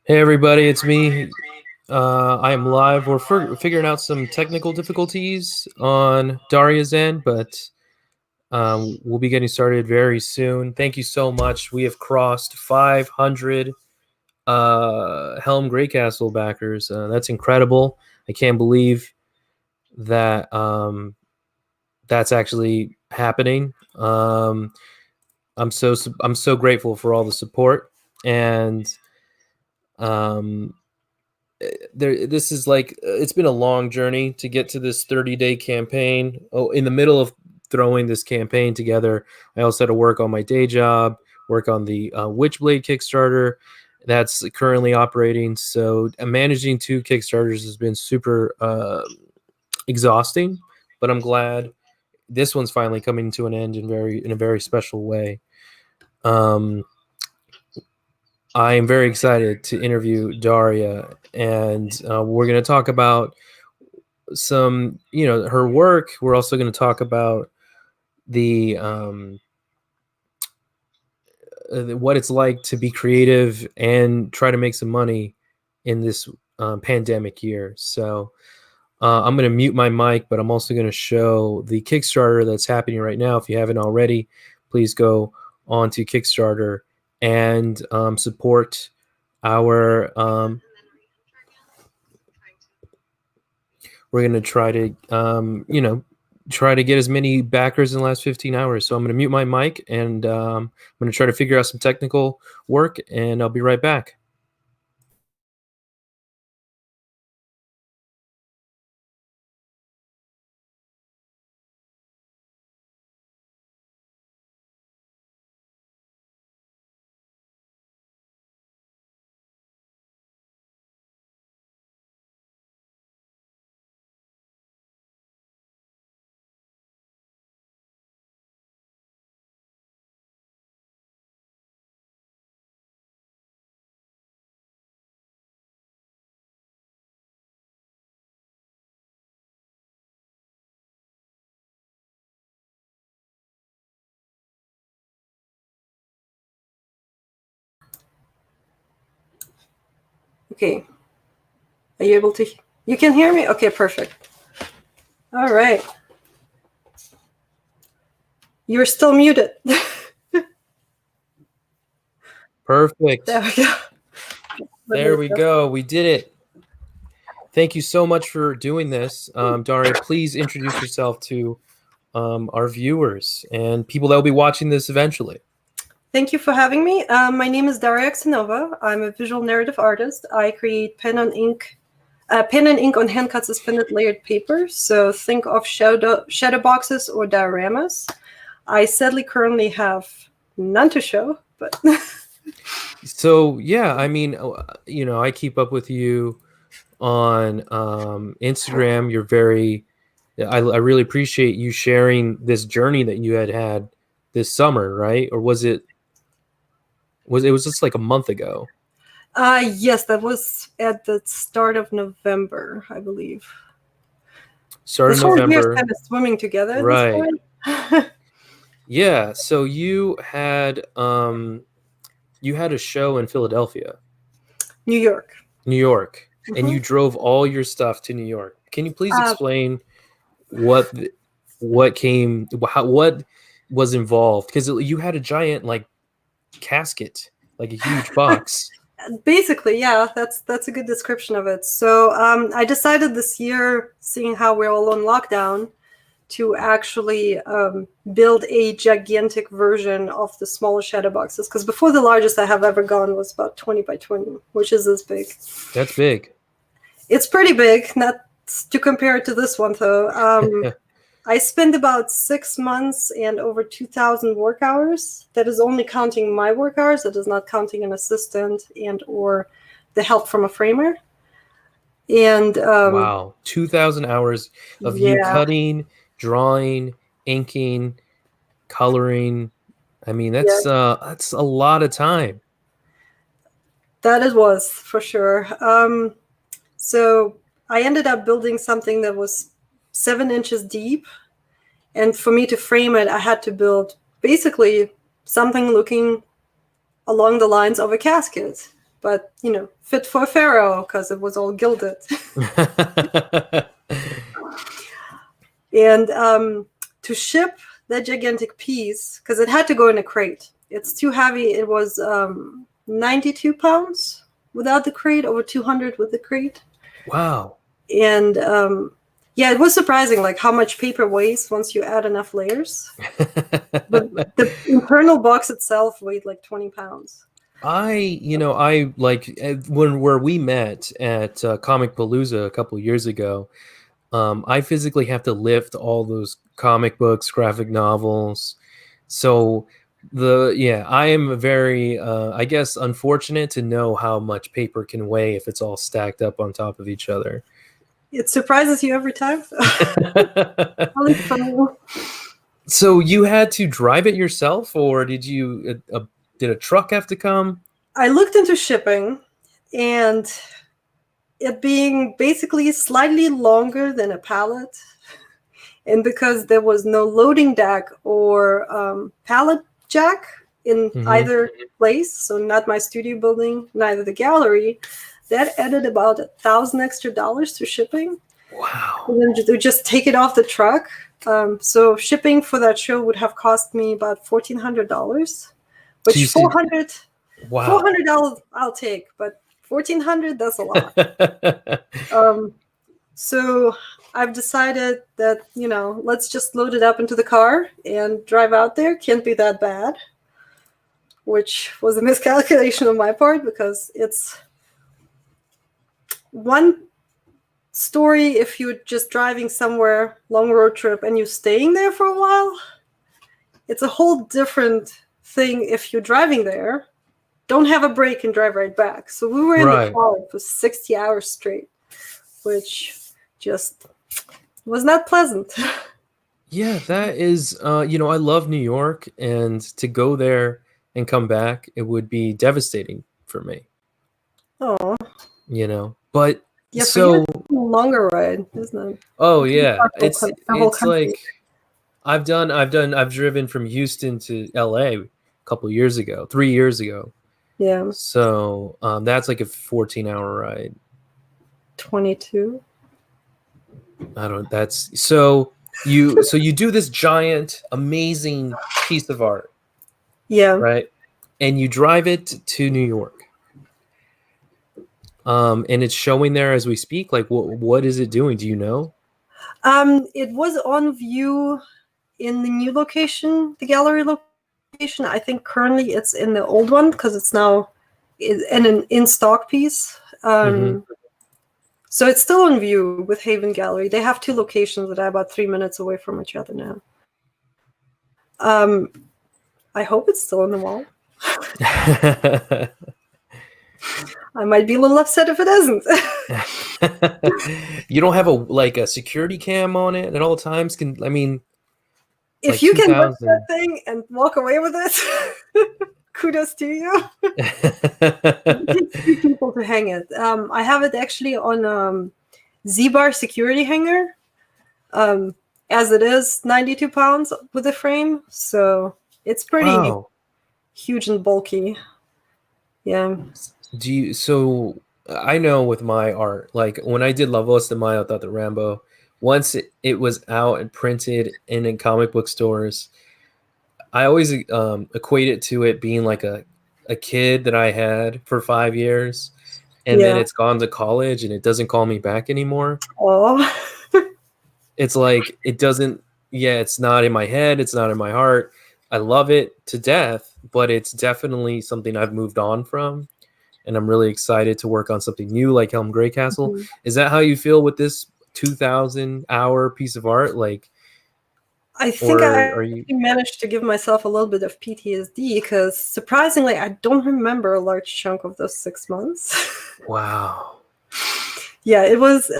Hey everybody, it's me. I am live. We're figuring out some technical difficulties on Daria's end, but we'll be getting started very soon. Thank you so much. We have crossed 500 Helm Greycastle backers. That's incredible. I can't believe that that's actually happening. I'm so grateful for all the support and um this is like it's been a long journey to get to this 30-day campaign. Oh, in the middle of throwing this campaign together, I also had to work on my day job, work on the Witchblade Kickstarter that's currently operating. So managing two Kickstarters has been super exhausting, but I'm glad this one's finally coming to an end in a very special way. I am very excited to interview Daria, and we're going to talk about some, her work. We're also going to talk about the what it's like to be creative and try to make some money in this pandemic year. So I'm going to mute my mic, but I'm also going to show the Kickstarter that's happening right now. If you haven't already, please go on to Kickstarter and support our we're going to try to try to get as many backers in the last 15 hours. So I'm going to mute my mic, and I'm going to try to figure out some technical work, and I'll be right back. Okay. Are you able to? You can hear me? Okay, perfect. All right. You're still muted. Perfect. There we go. There we go. We did it. Thank you so much for doing this. Daria, please introduce yourself to our viewers and people that will be watching this eventually. Thank you for having me. My name is Daria Aksenova. I'm a visual narrative artist. I create pen and ink on hand-cut suspended layered paper. So think of shadow boxes or dioramas. I sadly currently have none to show, but So yeah, I mean, I keep up with you on Instagram. You're very, I really appreciate you sharing this journey that you had this summer, right? Or was it just like a month ago? yes, that was at the start of November, I believe. Start of This whole year's November, kind of swimming together at right? this point. Yeah. So you had a show in Philadelphia, New York. New York, Mm-hmm. and you drove all your stuff to New York. Can you please explain what was involved? Because you had a giant like casket, like a huge box. Basically, yeah, that's a good description of it. So I decided this year, seeing how we're all on lockdown, to actually build a gigantic version of the smaller shadow boxes. Because before, the largest I have ever gone was about 20 by 20, which is this big. That's big. It's pretty big, not to compare it to this one, though. I spent about 6 months and over 2,000 work hours. That is only counting my work hours. That is not counting an assistant and or the help from a framer. And wow, 2,000 hours of you cutting, drawing, inking, coloring. I mean, that's a lot of time. That it was, for sure. So I ended up building something that was 7 inches deep. And for me to frame it, I had to build basically something looking along the lines of a casket. but fit for a pharaoh because it was all gilded. And to ship that gigantic piece, because it had to go in a crate. It's too heavy. It was 92 pounds without the crate, over 200 with the crate. Wow. And it was surprising, like how much paper weighs once you add enough layers. But the internal box itself weighed like 20 pounds. I like where we met at Comic Palooza a couple years ago. I physically have to lift all those comic books, graphic novels. So I am very, I guess, unfortunate to know how much paper can weigh if it's all stacked up on top of each other. It surprises you every time. So you had to drive it yourself, or did a truck have to come? I looked into shipping, and it being basically slightly longer than a pallet, and because there was no loading deck or pallet jack in either place, so not my studio building, neither the gallery, that added about $1,000 extra to shipping. Wow. And then to just take it off the truck. So shipping for that show would have cost me about $1,400, which $400 I'll take, but $1,400, that's a lot. So I've decided that, let's just load it up into the car and drive out there. Can't be that bad, which was a miscalculation on my part, because it's one story if you're just driving somewhere, long road trip, and you're staying there for a while. It's a whole different thing if you're driving there, don't have a break, and drive right back. So we were in the car for 60 hours straight, which just was not pleasant. Yeah, that is, I love New York, and to go there and come back, it would be devastating for me. Oh. But yeah, so a longer ride, isn't it? Oh yeah, it's like I've driven from Houston to LA a couple years ago, 3 years ago. Yeah. So that's like a 14-hour ride. 22. So you do this giant, amazing piece of art. Yeah. Right. And you drive it to New York. And it's showing there as we speak. Like, what is it doing? Do you know? It was on view in the new location, the gallery location. I think currently it's in the old one because it's now an in-stock piece. So it's still on view with Haven Gallery. They have two locations that are about 3 minutes away from each other now. I hope it's still on the wall. I might be a little upset if it isn't. You don't have a security cam on it at all times? If you can lift that thing and walk away with it, kudos to you. It takes 2 people to hang it. I have it actually on Z-Bar security hanger. As it is 92 pounds with a frame, so it's pretty huge and bulky. Yeah. So I know with my art, like when I did Lavos de Mayo, I thought the Rambo, once it was out and printed and in comic book stores, I always equate it to it being like a kid that I had for 5 years, and then it's gone to college and it doesn't call me back anymore. Oh. It's like it's not in my head, it's not in my heart. I love it to death, but it's definitely something I've moved on from. And I'm really excited to work on something new like Helm Greycastle. Is that how you feel with this 2,000-hour piece of art? Like, I think I managed to give myself a little bit of PTSD because surprisingly, I don't remember a large chunk of those 6 months. Wow. Yeah, it was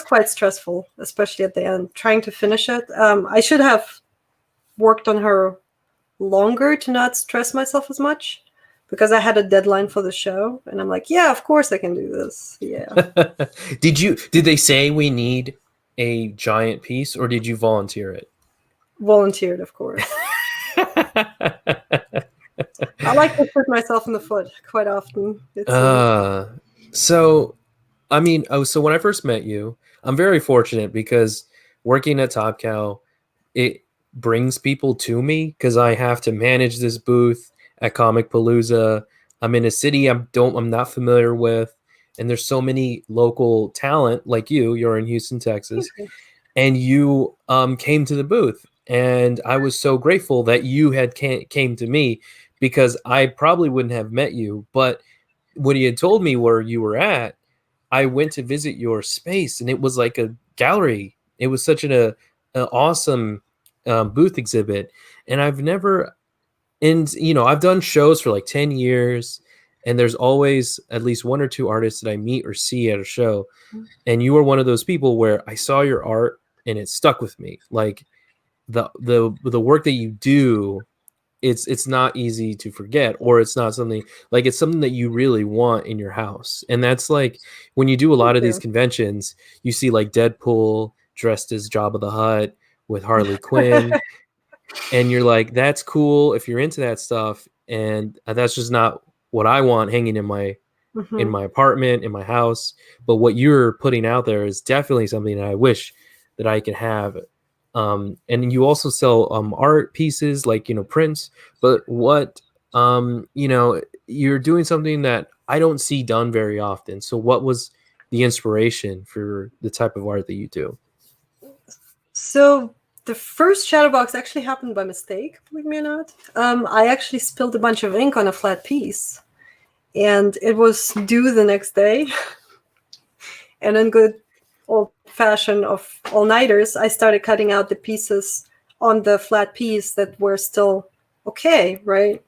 quite stressful, especially at the end, trying to finish it. I should have worked on her longer to not stress myself as much, because I had a deadline for the show, and I'm like, yeah, of course I can do this. Yeah. Did they say we need a giant piece, or did you volunteer it? Volunteered, of course. I like to shoot myself in the foot quite often. So I mean, so when I first met you, I'm very fortunate because working at Top Cow, it brings people to me because I have to manage this booth at Comic Palooza. I'm in a city I'm not familiar with, and there's so many local talent like you. You're in Houston, Texas, and you came to the booth, and I was so grateful that you had came to me because I probably wouldn't have met you. But when you had told me where you were at, I went to visit your space, and it was like a gallery. It was such an awesome booth exhibit, and I've never, and I've done shows for like 10 years, and there's always at least one or two artists that I meet or see at a show, and you are one of those people where I saw your art and it stuck with me. Like the work that you do, it's not easy to forget, or it's not something like, it's something that you really want in your house. And that's like when you do a lot of these conventions, you see like Deadpool dressed as Jabba the Hutt with Harley Quinn, and you're like, that's cool if you're into that stuff, and that's just not what I want hanging in my apartment, in my house. But what you're putting out there is definitely something that I wish that I could have. And you also sell art pieces, like prints, but what you're doing something that I don't see done very often. So what was the inspiration for the type of art that you do? So the first Shadowbox actually happened by mistake, believe me or not. I actually spilled a bunch of ink on a flat piece, and it was due the next day. And in good old fashion of all-nighters, I started cutting out the pieces on the flat piece that were still okay, right?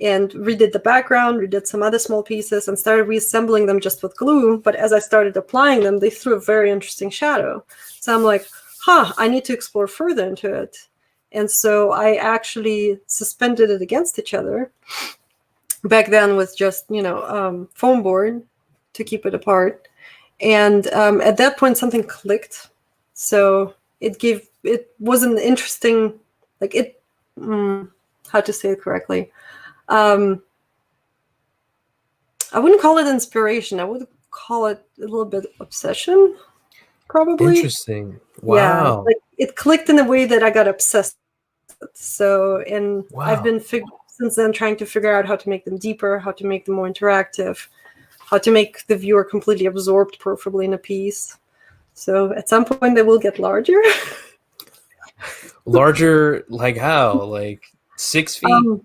And redid the background, redid some other small pieces, and started reassembling them just with glue. But as I started applying them, they threw a very interesting shadow. So I'm like, I need to explore further into it. And so I actually suspended it against each other back then with just, foam board to keep it apart. And at that point, something clicked. So it was an interesting, how to say it correctly. I wouldn't call it inspiration. I would call it a little bit obsession, probably. Interesting. Wow. Yeah, like it clicked in a way that I got obsessed with. So, and wow. I've been since then trying to figure out how to make them deeper, how to make them more interactive, how to make the viewer completely absorbed, preferably in a piece. So at some point they will get larger. Larger, like how? Like 6 feet?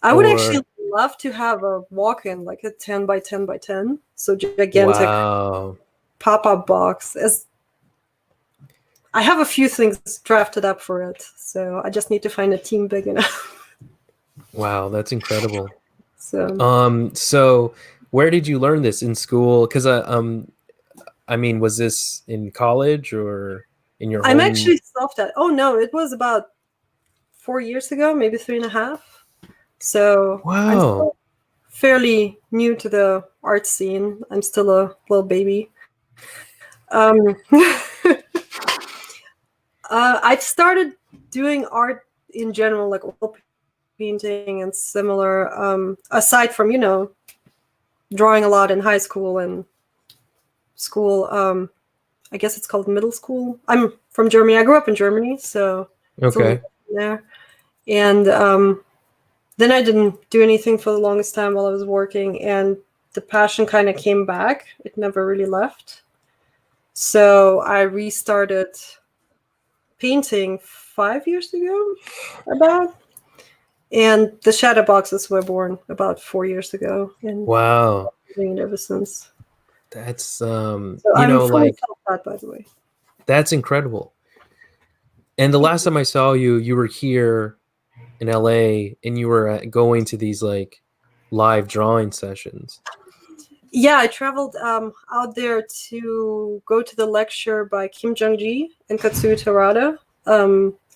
I would actually love to have a walk-in, like a 10 by 10 by 10. So gigantic pop-up box. I have a few things drafted up for it, so I just need to find a team big enough. Wow, that's incredible. So where did you learn this? In school? Because I mean, was this in college or in your home? I'm actually self-taught. Oh no, it was about 4 years ago, maybe 3.5. So wow. I'm still fairly new to the art scene. I'm still a little baby. I've started doing art in general, like oil painting and similar, aside from, drawing a lot in high school and school. I guess it's called middle school. I'm from Germany. I grew up in Germany, so okay. There. And then I didn't do anything for the longest time while I was working, and the passion kind of came back. It never really left. So I restarted painting 5 years ago, about. And the shadow boxes were born about 4 years ago. And wow. I've been doing it ever since. That's so I'm fully self-taught, by the way. That's incredible. And the last time I saw you, you were here in LA, and you were going to these like live drawing sessions. Yeah, I traveled out there to go to the lecture by Kim Jung-ji and Katsuo Terada.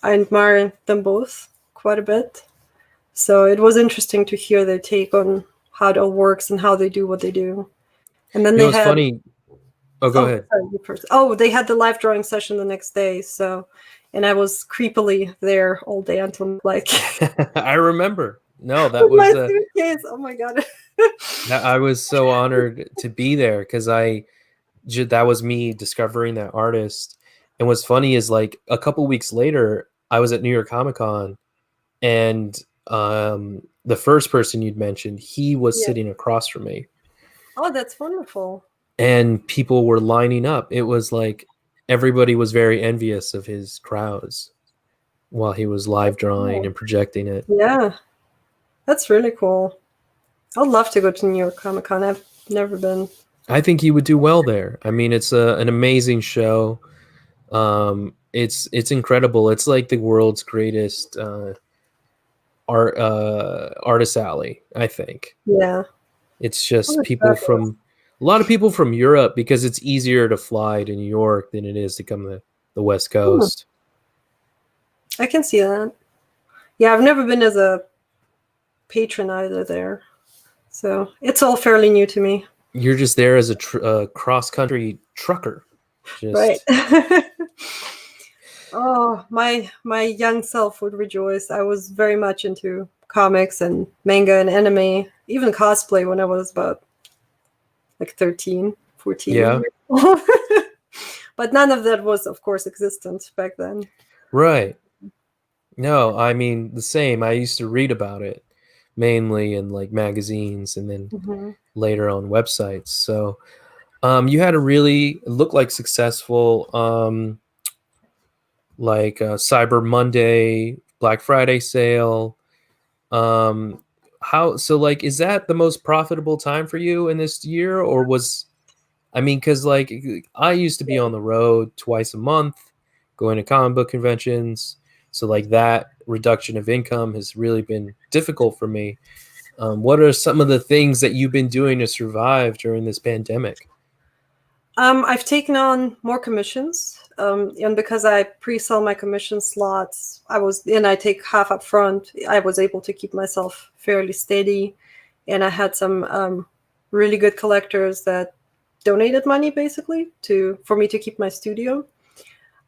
I admire them both quite a bit. So it was interesting to hear their take on how it all works and how they do what they do. And then they had funny. Oh, go ahead. Sorry, they had the live drawing session the next day. So, and I was creepily there all day until like. I remember. No, that My was suitcase. Oh my god. I was so honored to be there because that was me discovering that artist. And what's funny is like a couple weeks later, I was at New York Comic Con, and the first person you'd mentioned, he was Yeah. sitting across from me, Oh, that's wonderful. and people were lining up. It was like everybody was very envious of his crowds while he was live drawing Cool. and projecting it. Yeah, that's really cool. I'd love to go to New York Comic Con. I've never been. I think he would do well there. I mean, it's an amazing show. It's incredible. It's like the world's greatest artist alley, I think. Yeah. It's Oh, just that's people fabulous. from a lot of people from Europe, because it's easier to fly to New York than it is to come to the West Hmm, Coast. I can see that. Yeah, I've never been as a patron either there. So it's all fairly new to me. You're just there as a cross-country trucker. Right. Just Oh, my young self would rejoice. I was very much into comics and manga and anime, even cosplay when I was about like 13, 14. yeah, But none of that was, of course, existent back then. right. No, I mean the same. I used to read about it mainly in like magazines and then Hmm. later on websites. So you had a really look like successful like Cyber Monday, Black Friday sale. How so? Like, is that the most profitable time for you in this year, or was I mean, because like I used to be on the road twice a month, going to comic book conventions. So like that reduction of income has really been difficult for me. What are some of the things that you've been doing to survive during this pandemic? I've taken on more commissions, and because I pre-sell my commission slots, I take half up front. I was able to keep myself fairly steady, and I had some really good collectors that donated money basically for me to keep my studio.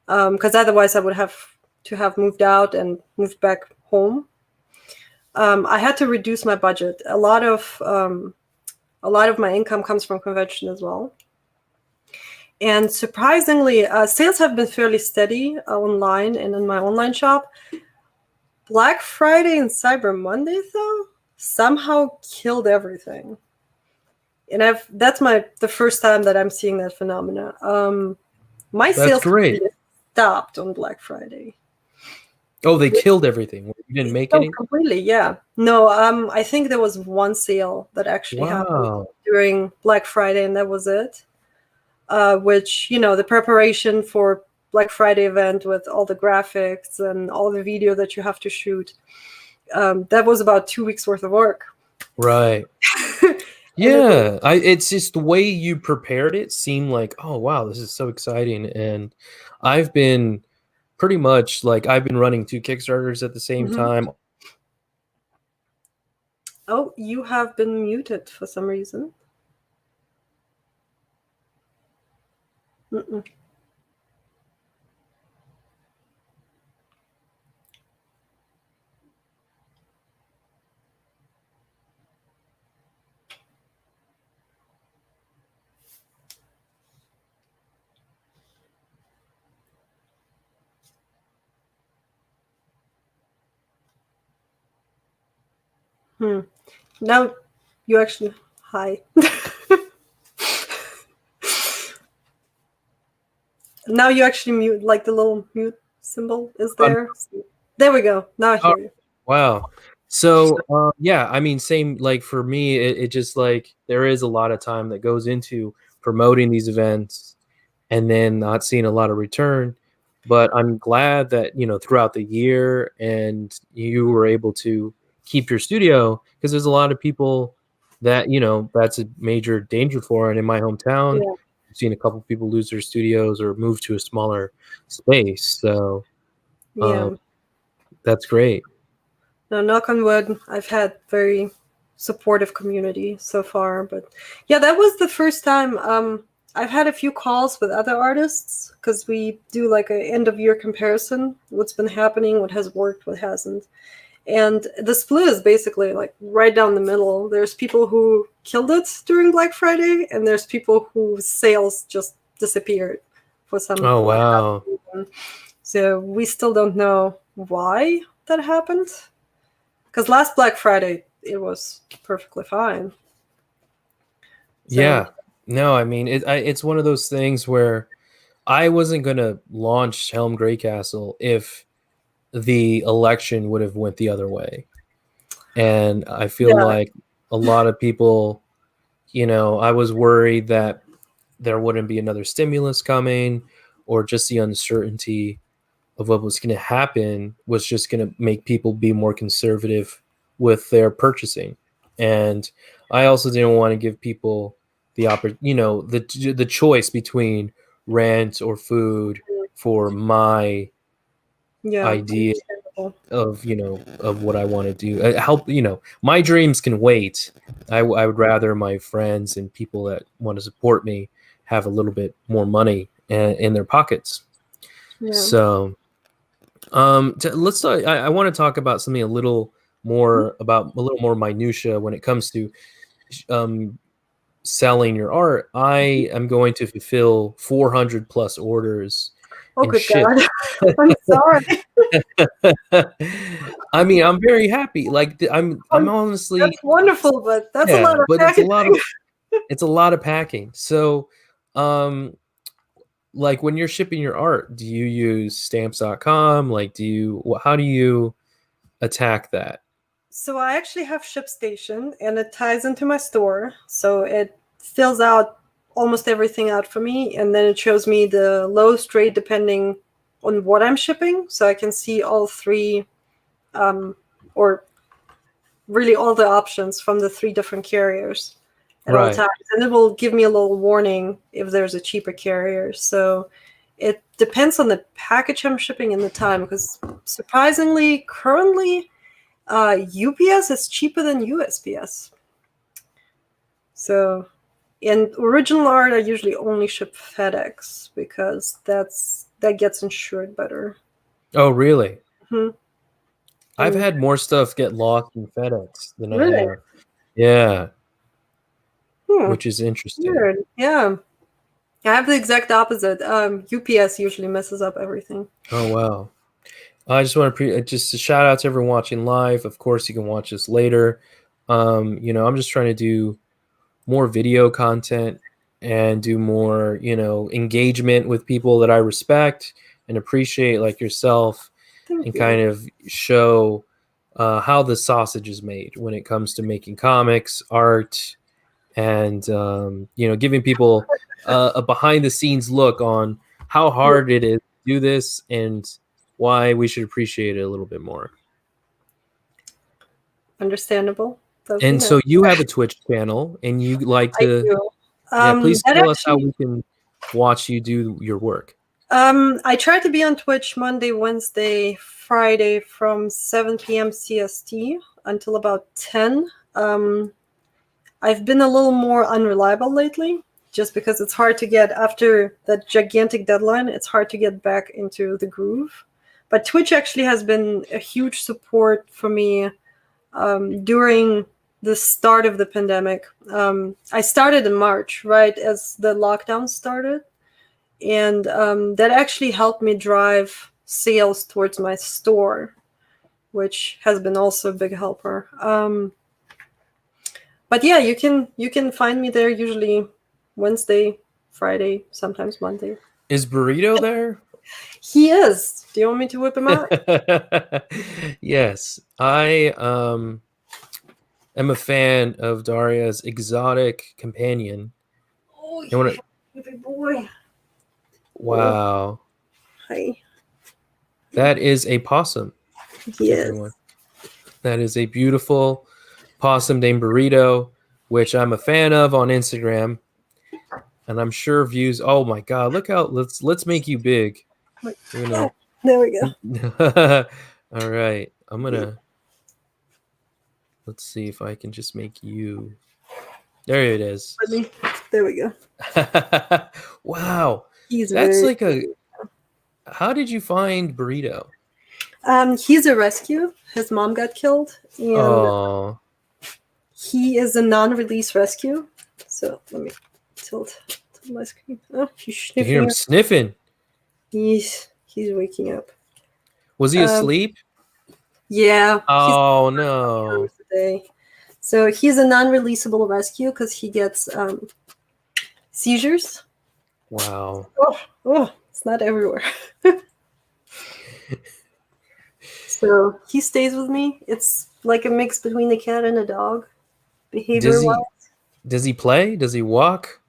Because otherwise, I would have to have moved out and moved back home. I had to reduce my budget. A lot of my income comes from convention as well. And surprisingly, sales have been fairly steady online and in my online shop. Black Friday and Cyber Monday, though, somehow killed everything. And that's the first time that I'm seeing that phenomena. My That's sales great. stopped on Black Friday. Oh, they killed everything. You didn't make Oh, any? completely, yeah. No, I think there was one sale that actually happened Wow. during Black Friday, and that was it. Which, the preparation for Black Friday event with all the graphics and all the video that you have to shoot, that was about 2 weeks worth of work. Right. Yeah, it's just the way you prepared it seemed like, oh wow, this is so exciting. And I've been pretty much like I've been running 2 Kickstarters at the same Mhm. time. Oh, you have been muted for some reason. Mm-mm. Now you actually hi. Now you actually mute, like the little mute symbol is there. There we go. Now I Oh, hear you. wow. So yeah, I mean, same like for me, it just like there is a lot of time that goes into promoting these events and then not seeing a lot of return. But I'm glad that, throughout the year and you were able to keep your studio, because there's a lot of people that, that's a major danger for. And in my hometown, Yeah. I've seen a couple people lose their studios or move to a smaller space. So um, Yeah. that's great. Now, knock on wood, I've had very supportive community so far. But yeah, that was the first time. I've had a few calls with other artists because we do like a end of year comparison. What's been happening, what has worked, what hasn't. And the split is basically like right down the middle. There's people who killed it during Black Friday, and there's people whose sales just disappeared for some Oh wow. reason. So we still don't know why that happened. Because last Black Friday, it was perfectly fine. So, Yeah. No, I mean it's one of those things where I wasn't gonna launch Helm Greycastle if the election would have went the other way. And I feel yeah, like a lot of people, I was worried that there wouldn't be another stimulus coming, or just the uncertainty of what was going to happen was just going to make people be more conservative with their purchasing. And I also didn't want to give people the the choice between rent or food for my yeah, idea understandable. of what I want to do. Help, my dreams can wait. I would rather my friends and people that want to support me have a little bit more money in their pockets. Yeah. So, let's. I want to talk about something a little more minutia when it comes to selling your art. I am going to fulfill 400 plus orders Oh, and good ship. God. I'm sorry. I mean, I'm very happy. Like I'm honestly, That's wonderful, but that's a yeah, lot of but packaging. it's a lot of packing. So, like when you're shipping your art, do you use stamps.com? Like, how do you attack that? So I actually have ShipStation, and it ties into my store. So it fills out almost everything out for me, and then it shows me the lowest rate depending on what I'm shipping. So I can see all three, or really all the options from the three different carriers at all Right. times. And it will give me a little warning if there's a cheaper carrier. So it depends on the package I'm shipping and the time, because surprisingly, currently, UPS is cheaper than USPS. So in original art, I usually only ship FedEx because that gets insured better. Oh, really? Mm-hmm. I've had more stuff get lost in FedEx than I Really? have. Yeah. Which is interesting. Weird. Yeah. I have the exact opposite. UPS usually messes up everything. Oh, wow. I just want to just a shout out to everyone watching live. Of course, you can watch this later. I'm just trying to do more video content and do more, engagement with people that I respect and appreciate, like yourself, Thank and you. kind of show how the sausage is made when it comes to making comics, art, and giving people a behind the scenes look on how hard it is to do this and why we should appreciate it a little bit more. Understandable. And so you have a Twitch channel, and you like I to, do. please That tell us how actually, we can watch you do your work. I try to be on Twitch Monday, Wednesday, Friday from 7 p.m. CST until about 10. I've been a little more unreliable lately, just because it's hard to get, after that gigantic deadline, it's hard to get back into the groove. But Twitch actually has been a huge support for me during the start of the pandemic. I started in March, right as the lockdown started. And that actually helped me drive sales towards my store, which has been also a big helper. But yeah, you can find me there usually Wednesday, Friday, sometimes Monday. Is Burrito there? He is. Do you want me to whip him out? Yes, I am a fan of Daria's exotic companion. Oh, You big boy. Wow. Hi. That is a possum, Yes. everyone. That is a beautiful possum named Burrito, which I'm a fan of on Instagram. And I'm sure views. Oh my God! Look how let's make you big. There we go. All right, let's see if I can just make you. There it is. There we go. Wow, He's that's like a. How did you find Burrito? He's a rescue. His mom got killed, and Oh, he is a non-release rescue. So let me tilt my screen. Oh, he's you hear him sniffing. sniffing. He's waking up. Was he asleep? Yeah. Oh, He's no. today. So he's a non-releasable rescue because he gets seizures. Wow. Oh, it's not everywhere. So he stays with me. It's like a mix between a cat and a dog, behavior-wise. Does he play? Does he walk?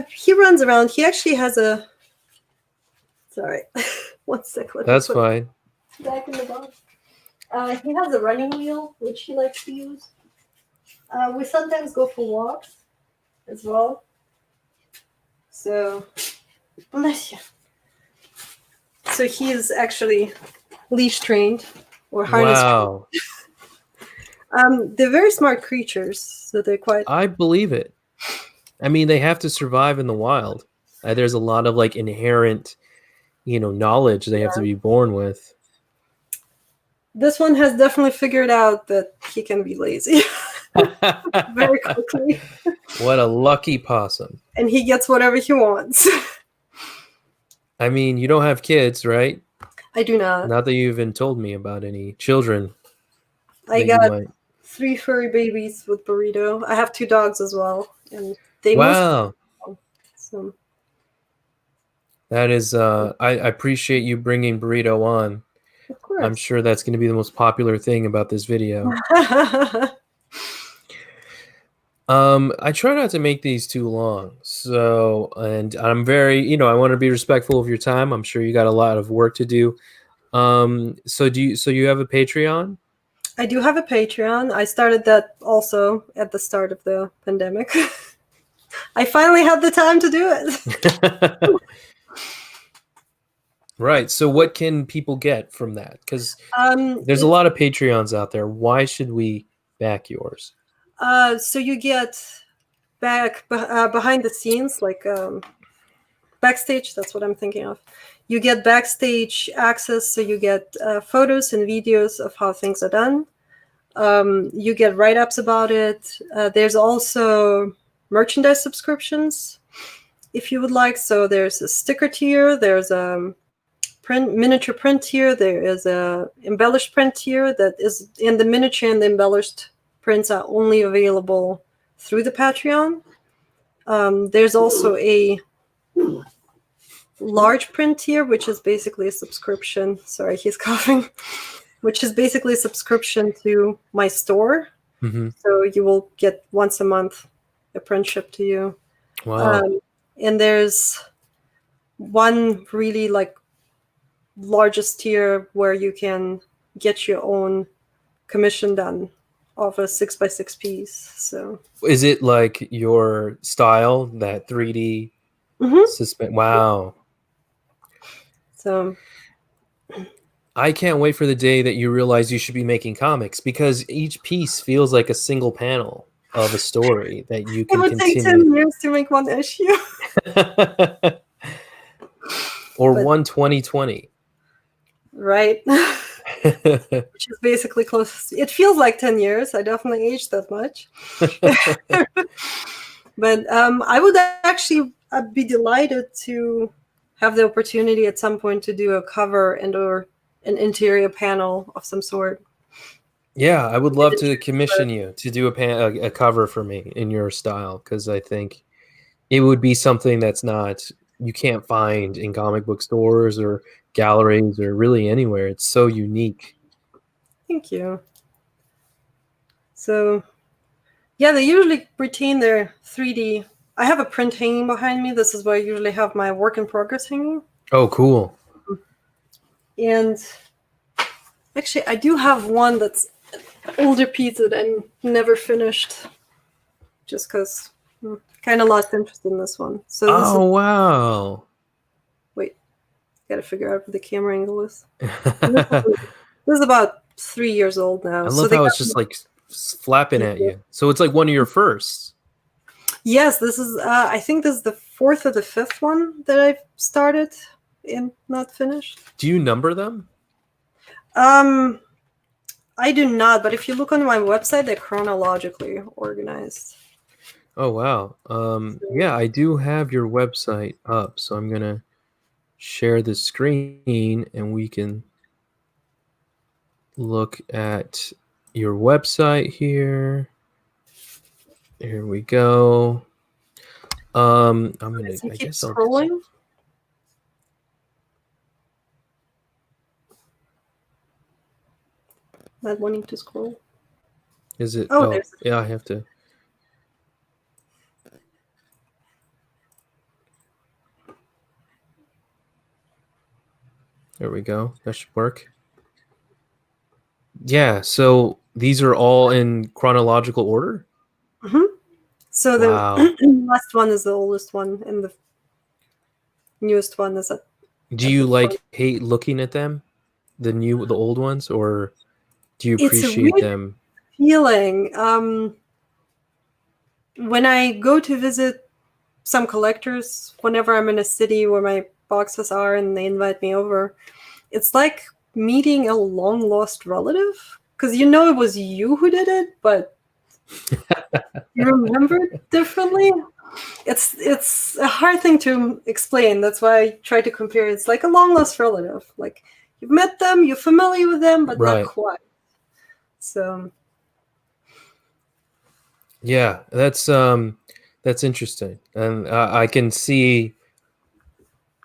He runs around. He actually has a. Sorry, 1 second. That's fine. Back in the box. He has a running wheel which he likes to use. We sometimes go for walks as well. So, bless you. So he is actually leash trained or harness Wow. trained. They're very smart creatures, so they're quite. I believe it. I mean, they have to survive in the wild. There's a lot of like inherent, knowledge they have to be born with. This one has definitely figured out that he can be lazy very quickly. What a lucky possum. And he gets whatever he wants. I mean, you don't have kids, right? I do not. Not that you even told me about any children. I got 3 furry babies with Burrito. I have 2 dogs as well. And they wow. So. That is, I appreciate you bringing Burrito on. Of course. I'm sure that's going to be the most popular thing about this video. I try not to make these too long. So, and I'm very, I want to be respectful of your time. I'm sure you got a lot of work to do. So you have a Patreon? I do have a Patreon. I started that also at the start of the pandemic. I finally had the time to do it. Right. So what can people get from that? Because there's a lot of Patreons out there. Why should we back yours? So you get behind the scenes, like backstage. That's what I'm thinking of. You get backstage access, so you get photos and videos of how things are done. You get write-ups about it. There's also merchandise subscriptions, if you would like. So there's a sticker tier. There's a miniature print tier. There is a embellished print tier that is in the miniature, and the embellished prints are only available through the Patreon. There's also a large print tier, which is basically a subscription. Sorry, he's coughing. Which is basically a subscription to my store. Mm-hmm. So you will get once a month a print shipped to you. Wow. And there's one really like largest tier where you can get your own commission done of a 6x6 piece. So is it like your style, that 3D suspense? Wow. So I can't wait for the day that you realize you should be making comics, because each piece feels like a single panel of a story that you can continue. It would take 10 years to make one issue. Or 2020. Right. Which is basically close. It feels like 10 years. I definitely aged that much. But I would actually be delighted to have the opportunity at some point to do a cover and or an interior panel of some sort. Yeah, I would love to commission you to do a cover for me in your style, because I think it would be something that's you can't find in comic book stores or galleries or really anywhere. It's so unique. Thank you. So, yeah, they usually retain their 3D. I have a print hanging behind me. This is where I usually have my work in progress hanging. Oh, cool. And actually, I do have one that's an older piece that I never finished, just because kind of lost interest in this one. So wow. Wait, gotta figure out what the camera angle is. This is about 3 years old now. I love how it's just like flapping at you. So it's like one of your firsts. Yes, this is. I think this is the 4th or the 5th one that I've started and not finished. Do you number them? I do not, but if you look on my website, they're chronologically organized. Oh wow. Yeah, I do have your website up, so I'm gonna share the screen and we can look at your website here. Here we go. I'm gonna. I Keep guess I'll. scrolling. Not wanting to scroll. Is it? Oh, Oh, there's. yeah. I have to. There we go. That should work. Yeah. So these are all in chronological order. Mm-hmm. So Wow. the last one is the oldest one, and the newest one is at. Do you like hate looking at them, the old ones, or do you It's a appreciate weird them? feeling. When I go to visit some collectors, whenever I'm in a city where my boxes are and they invite me over, it's like meeting a long lost relative, because you know it was you who did it, but you remember it differently. It's a hard thing to explain. That's why I try to compare. It's like a long lost relative. Like you've met them, you're familiar with them, but Right. not quite. So Yeah, that's interesting, and I can see,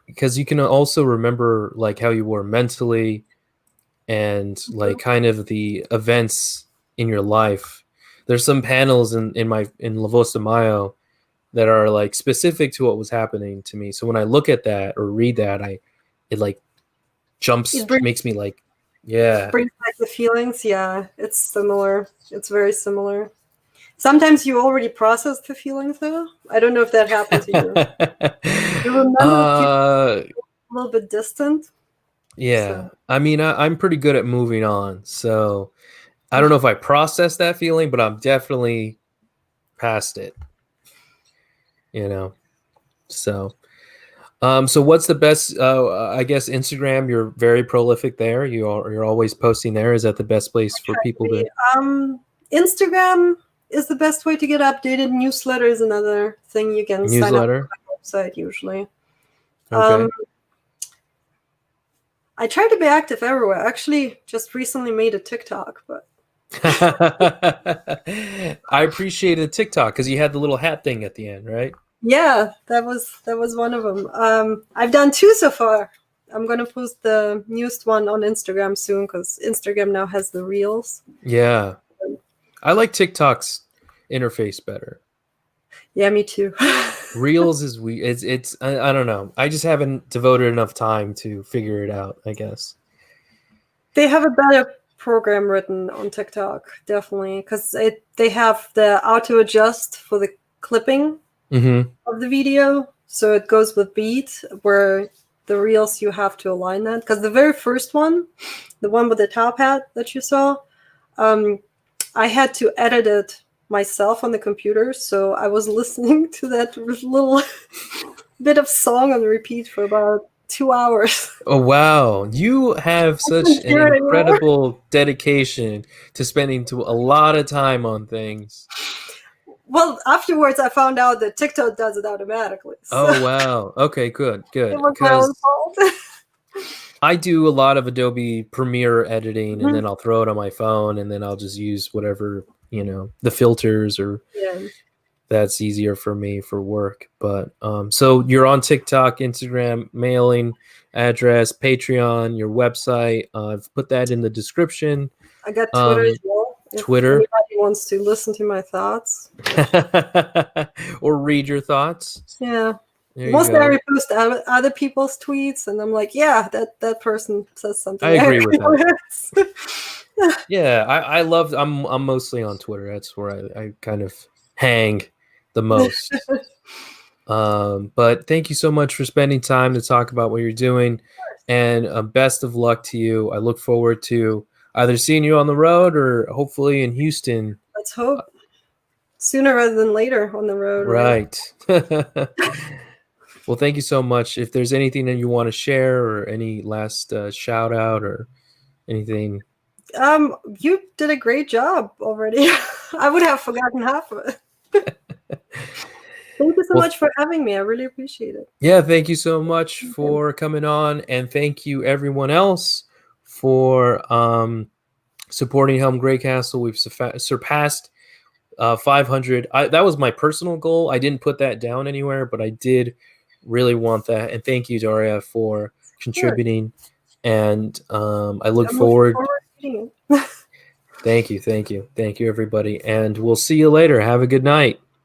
because you can also remember like how you were mentally and like kind of the events in your life. There's some panels in Lavos de Mayo that are like specific to what was happening to me. So when I look at that or read that, it like makes me like, yeah. Brings back the feelings. Yeah, it's similar. It's very similar. Sometimes you already process the feelings, though. I don't know if that happened to you. You remember a little bit distant. Yeah, So. I mean, I'm pretty good at moving on, so I don't know if I process that feeling, but I'm definitely past it. You know, so so what's the best? I guess Instagram. You're very prolific there. You're always posting there. Is that the best place for people to? Instagram is the best way to get updated. Newsletter is another thing you can sign up for my website usually. Okay. I try to be active everywhere. I actually just recently made a TikTok, but I appreciated TikTok because you had the little hat thing at the end, right? Yeah, that was one of them. I've done 2 so far. I'm gonna post the newest one on Instagram soon because Instagram now has the reels. Yeah, I like TikTok's interface better. Yeah, me too. Reels is it's I don't know. I just haven't devoted enough time to figure it out, I guess. They have a better program written on TikTok, definitely, because they have the auto adjust for the clipping of the video, so it goes with beat, where the reels you have to align that. Because the very first one, the one with the top hat that you saw, I had to edit it myself on the computer, so I was listening to that little bit of song on repeat for about 2 hours. Oh wow, you have such an incredible dedication to spending a lot of time on things. Well, afterwards I found out that TikTok does it automatically. So oh wow, okay, good. It was my own fault. I do a lot of Adobe Premiere editing, and then I'll throw it on my phone, and then I'll just use whatever, the filters, or that's easier for me for work. But so you're on TikTok, Instagram, mailing address, Patreon, your website. I've put that in the description. I got Twitter as well. Twitter. If anybody wants to listen to my thoughts or read your thoughts. Yeah. Mostly I repost other people's tweets, and I'm like, yeah, that person says something. I agree with that. Yeah, I love. I'm mostly on Twitter. That's where I kind of hang the most. But thank you so much for spending time to talk about what you're doing, and best of luck to you. I look forward to either seeing you on the road or hopefully in Houston. Let's hope sooner rather than later on the road. Right. Well, thank you so much. If there's anything that you want to share or any last shout out or Anything? You did a great job already. I would have forgotten half of it. Thank you so much for having me. I really appreciate it. Yeah, thank you so much for coming on, and thank you everyone else for supporting Helm Greycastle. We've surpassed 500. That was my personal goal. I didn't put that down anywhere, but I did really want that. And thank you, Daria, for contributing. Sure. And I look forward to it. Thank you, everybody. And we'll see you later. Have a good night.